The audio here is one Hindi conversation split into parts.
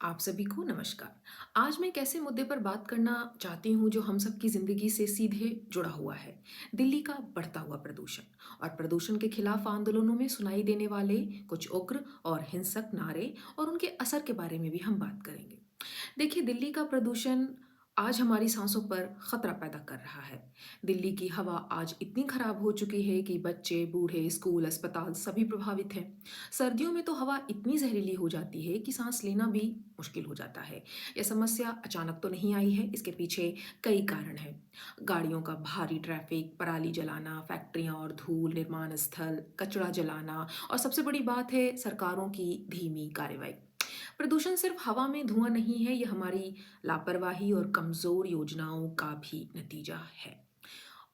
आप सभी को नमस्कार। आज मैं एक ऐसे मुद्दे पर बात करना चाहती हूँ जो हम सबकी ज़िंदगी से सीधे जुड़ा हुआ है। दिल्ली का बढ़ता हुआ प्रदूषण और प्रदूषण के खिलाफ आंदोलनों में सुनाई देने वाले कुछ उग्र और हिंसक नारे और उनके असर के बारे में भी हम बात करेंगे। देखिए, दिल्ली का प्रदूषण आज हमारी सांसों पर खतरा पैदा कर रहा है। दिल्ली की हवा आज इतनी खराब हो चुकी है कि बच्चे, बूढ़े, स्कूल, अस्पताल सभी प्रभावित हैं। सर्दियों में तो हवा इतनी जहरीली हो जाती है कि सांस लेना भी मुश्किल हो जाता है। यह समस्या अचानक तो नहीं आई है, इसके पीछे कई कारण हैं। गाड़ियों का भारी ट्रैफिक, पराली जलाना, फैक्ट्रियां और धूल, निर्माण स्थल, कचरा जलाना और सबसे बड़ी बात है सरकारों की धीमी कार्रवाई। प्रदूषण सिर्फ हवा में धुआं नहीं है, ये हमारी लापरवाही और कमजोर योजनाओं का भी नतीजा है।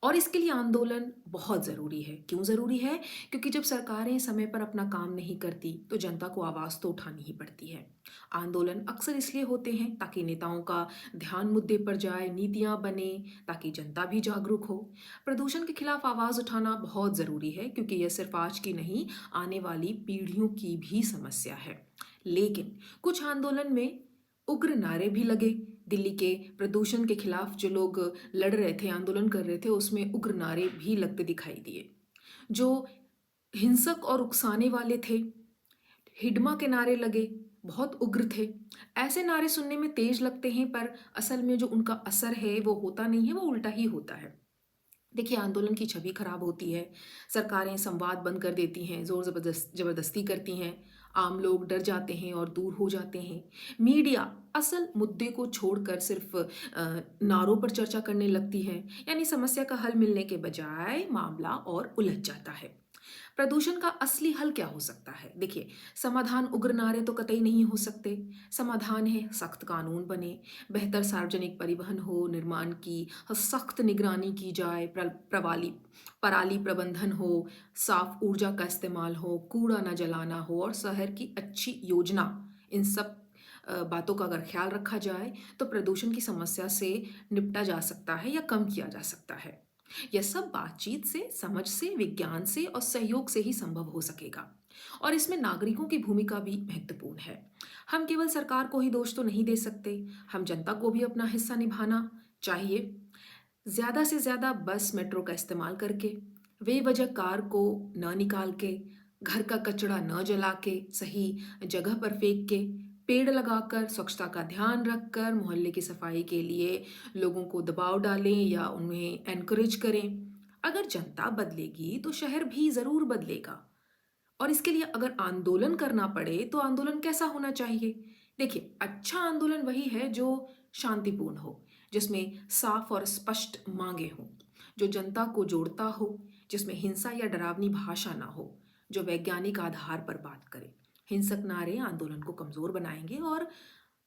और इसके लिए आंदोलन बहुत ज़रूरी है। क्यों ज़रूरी है? क्योंकि जब सरकारें समय पर अपना काम नहीं करती, तो जनता को आवाज़ तो उठानी ही पड़ती है। आंदोलन अक्सर इसलिए होते हैं ताकि नेताओं का ध्यान मुद्दे पर जाए, नीतियाँ बने, ताकि जनता भी जागरूक हो। प्रदूषण के खिलाफ आवाज़ उठाना बहुत ज़रूरी है क्योंकि यह सिर्फ आज की नहीं, आने वाली पीढ़ियों की भी समस्या है। लेकिन कुछ आंदोलन में उग्र नारे भी लगे। दिल्ली के प्रदूषण के खिलाफ जो लोग लड़ रहे थे, आंदोलन कर रहे थे, उसमें उग्र नारे भी लगते दिखाई दिए, जो हिंसक और उकसाने वाले थे। हिडमा के नारे लगे, बहुत उग्र थे। ऐसे नारे सुनने में तेज लगते हैं, पर असल में जो उनका असर है वो होता नहीं है, वो उल्टा ही होता है। देखिए, आंदोलन की छवि खराब होती है, सरकारें संवाद बंद कर देती हैं, ज़ोर ज़बरदस्ती करती हैं, आम लोग डर जाते हैं और दूर हो जाते हैं। मीडिया असल मुद्दे को छोड़कर सिर्फ नारों पर चर्चा करने लगती है, यानी समस्या का हल मिलने के बजाय मामला और उलझ जाता है। प्रदूषण का असली हल क्या हो सकता है? देखिए, समाधान उग्र नारे तो कतई नहीं हो सकते। समाधान है सख्त कानून बने, बेहतर सार्वजनिक परिवहन हो, निर्माण की सख्त निगरानी की जाए, प्रवाली पराली प्रबंधन हो, साफ ऊर्जा का इस्तेमाल हो, कूड़ा न जलाना हो और शहर की अच्छी योजना। इन सब बातों का अगर ख्याल रखा जाए तो प्रदूषण की समस्या से निपटा जा सकता है या कम किया जा सकता है। यह सब बातचीत से, समझ से, विज्ञान से और सहयोग से ही संभव हो सकेगा। और इसमें नागरिकों की भूमिका भी महत्वपूर्ण है। हम केवल सरकार को ही दोष तो नहीं दे सकते, हम जनता को भी अपना हिस्सा निभाना चाहिए। ज़्यादा से ज़्यादा बस, मेट्रो का इस्तेमाल करके, बेवजह कार को न निकाल के, घर का कचरा न जला के, सही जगह पर फेंक के, पेड़ लगाकर, स्वच्छता का ध्यान रखकर, मोहल्ले की सफाई के लिए लोगों को दबाव डालें या उन्हें एनकरेज करें। अगर जनता बदलेगी तो शहर भी ज़रूर बदलेगा। और इसके लिए अगर आंदोलन करना पड़े तो आंदोलन कैसा होना चाहिए? देखिए, अच्छा आंदोलन वही है जो शांतिपूर्ण हो, जिसमें साफ और स्पष्ट मांगे हों, जो जनता को जोड़ता हो, जिसमें हिंसा या डरावनी भाषा ना हो, जो वैज्ञानिक आधार पर बात करे। हिंसक नारे आंदोलन को कमजोर बनाएंगे और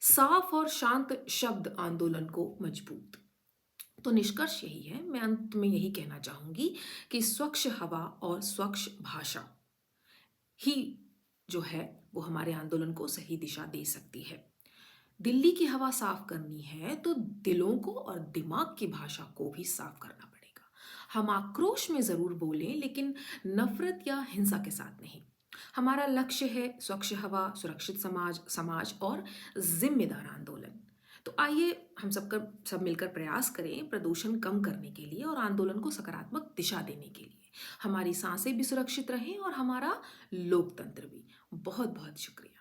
साफ और शांत शब्द आंदोलन को मजबूत। तो निष्कर्ष यही है, मैं अंत में यही कहना चाहूंगी कि स्वच्छ हवा और स्वच्छ भाषा ही जो है वो हमारे आंदोलन को सही दिशा दे सकती है। दिल्ली की हवा साफ करनी है तो दिलों को और दिमाग की भाषा को भी साफ करना पड़ेगा। हम आक्रोश में जरूर बोलें, लेकिन नफरत या हिंसा के साथ नहीं। हमारा लक्ष्य है स्वच्छ हवा, सुरक्षित समाज समाज और जिम्मेदार आंदोलन। तो आइए हम सब मिलकर प्रयास करें प्रदूषण कम करने के लिए और आंदोलन को सकारात्मक दिशा देने के लिए। हमारी सांसें भी सुरक्षित रहें और हमारा लोकतंत्र भी। बहुत बहुत शुक्रिया।